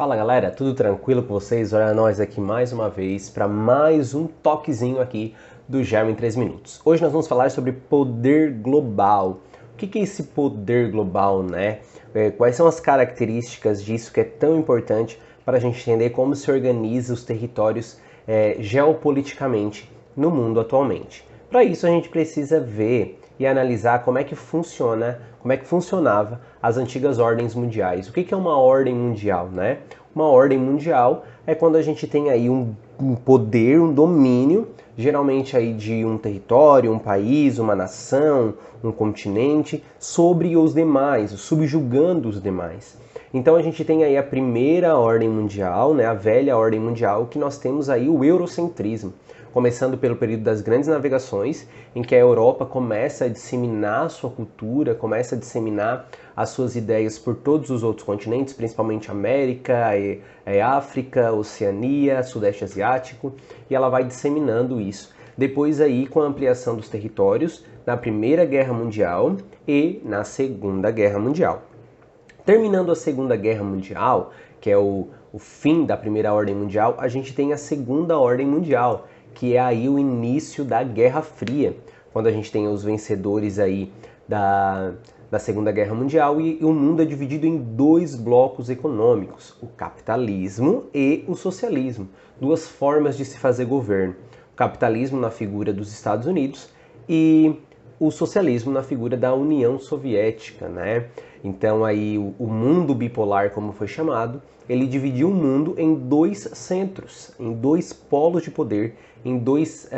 Fala galera, tudo tranquilo com vocês? Olha nós aqui mais uma vez para mais um toquezinho aqui do Germa em 3 minutos. Hoje nós vamos falar sobre poder global. O que é esse poder global, né? Quais são as características disso que é tão importante para a gente entender como se organiza os territórios geopoliticamente no mundo atualmente. Para isso a gente precisa ver e analisar como é que funcionava as antigas ordens mundiais. O que é uma ordem mundial, né? Uma ordem mundial é quando a gente tem aí um poder, um domínio, geralmente aí de um território, um país, uma nação, um continente, sobre os demais, subjugando os demais. Então a gente tem aí a primeira ordem mundial, né, a velha ordem mundial, que nós temos aí o eurocentrismo, começando pelo período das grandes navegações, em que a Europa começa a disseminar a sua cultura, começa a disseminar as suas ideias por todos os outros continentes, principalmente América, África, Oceania, Sudeste Asiático, e ela vai disseminando isso. Depois aí, com a ampliação dos territórios, na Primeira Guerra Mundial e na Segunda Guerra Mundial. Terminando a Segunda Guerra Mundial, que é o fim da Primeira Ordem Mundial, a gente tem a Segunda Ordem Mundial, que é aí o início da Guerra Fria, quando a gente tem os vencedores aí da Segunda Guerra Mundial e o mundo é dividido em dois blocos econômicos, o capitalismo e o socialismo, duas formas de se fazer governo. O capitalismo na figura dos Estados Unidos e o socialismo na figura da União Soviética, né? Então aí o mundo bipolar, como foi chamado, ele dividiu o mundo em dois centros, em dois polos de poder, em dois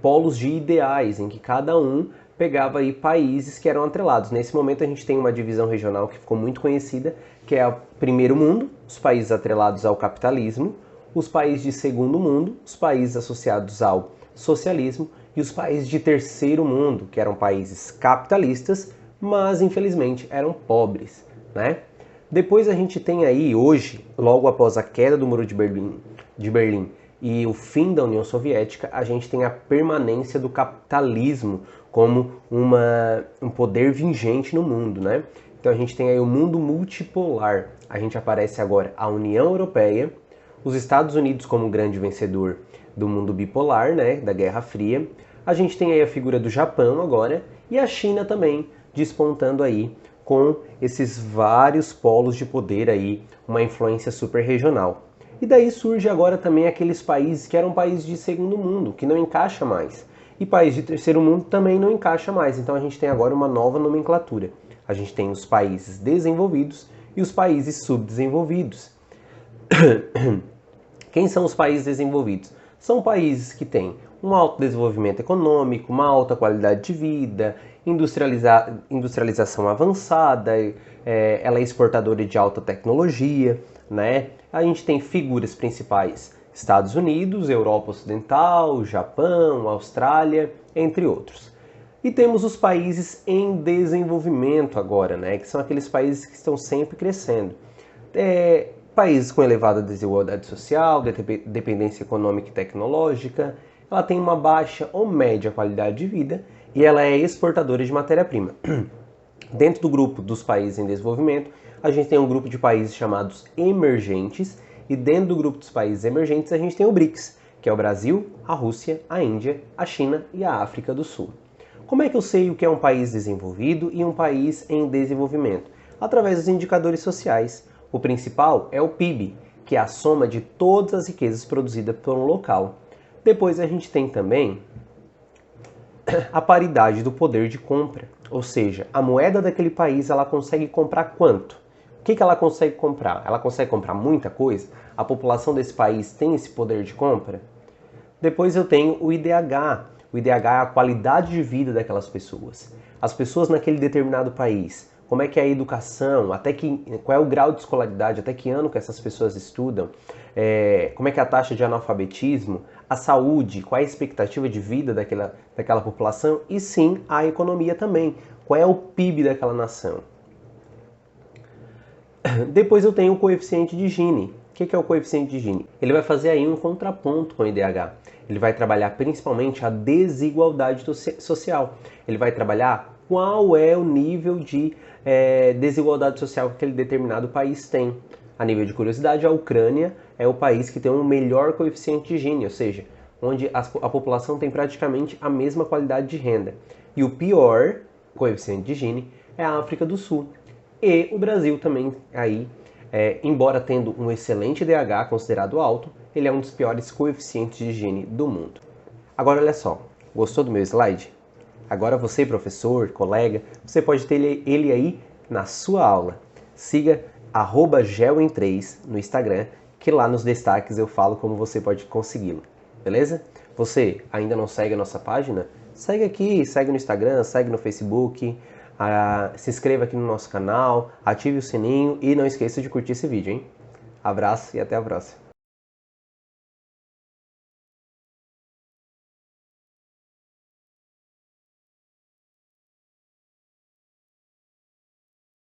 polos de ideais, em que cada um pegava aí países que eram atrelados. Nesse momento a gente tem uma divisão regional que ficou muito conhecida, que é o primeiro mundo, os países atrelados ao capitalismo, os países de segundo mundo, os países associados ao socialismo, e os países de terceiro mundo, que eram países capitalistas, mas infelizmente eram pobres, né? Depois a gente tem aí hoje, logo após a queda do Muro de Berlim e o fim da União Soviética, a gente tem a permanência do capitalismo como um poder vigente no mundo, né? Então a gente tem aí o mundo multipolar. A gente aparece agora a União Europeia, os Estados Unidos como grande vencedor do mundo bipolar, né, da Guerra Fria. A gente tem aí a figura do Japão agora e a China também despontando aí com esses vários polos de poder aí, uma influência super regional. E daí surge agora também aqueles países que eram países de segundo mundo, que não encaixa mais. E países de terceiro mundo também não encaixa mais. Então a gente tem agora uma nova nomenclatura. A gente tem os países desenvolvidos e os países subdesenvolvidos. Quem são os países desenvolvidos? São países que têm um alto desenvolvimento econômico, uma alta qualidade de vida, industrialização avançada, ela é exportadora de alta tecnologia, né? A gente tem figuras principais, Estados Unidos, Europa Ocidental, Japão, Austrália, entre outros. E temos os países em desenvolvimento agora, né? Que são aqueles países que estão sempre crescendo. Países com elevada desigualdade social, dependência econômica e tecnológica, ela tem uma baixa ou média qualidade de vida e ela é exportadora de matéria-prima. Dentro do grupo dos países em desenvolvimento, a gente tem um grupo de países chamados emergentes e dentro do grupo dos países emergentes a gente tem o BRICS, que é o Brasil, a Rússia, a Índia, a China e a África do Sul. Como é que eu sei o que é um país desenvolvido e um país em desenvolvimento? Através dos indicadores sociais. O principal é o PIB, que é a soma de todas as riquezas produzidas por um local. Depois a gente tem também a paridade do poder de compra, ou seja, a moeda daquele país ela consegue comprar quanto? O que ela consegue comprar? Ela consegue comprar muita coisa? A população desse país tem esse poder de compra? Depois eu tenho o IDH. O IDH é a qualidade de vida daquelas pessoas. As pessoas naquele determinado país, como é que é a educação, qual é o grau de escolaridade, até que ano que essas pessoas estudam, como é que é a taxa de analfabetismo, a saúde, qual é a expectativa de vida daquela população e sim a economia também, qual é o PIB daquela nação. Depois eu tenho o coeficiente de Gini. O que é o coeficiente de Gini? Ele vai fazer aí um contraponto com o IDH. Ele vai trabalhar principalmente a desigualdade social. Ele vai trabalhar qual é o nível de desigualdade social que aquele determinado país tem. A nível de curiosidade, a Ucrânia é o país que tem o melhor coeficiente de Gini, ou seja, onde a população tem praticamente a mesma qualidade de renda. E o pior coeficiente de Gini é a África do Sul. E o Brasil também, aí, embora tendo um excelente DH considerado alto, ele é um dos piores coeficientes de Gini do mundo. Agora olha só, gostou do meu slide? Agora você, professor, colega, você pode ter ele aí na sua aula. Siga @geoem3 no Instagram, que lá nos destaques eu falo como você pode consegui-lo, beleza? Você ainda não segue a nossa página? Segue aqui, segue no Instagram, segue no Facebook, se inscreva aqui no nosso canal, ative o sininho e não esqueça de curtir esse vídeo, hein? Abraço e até a próxima.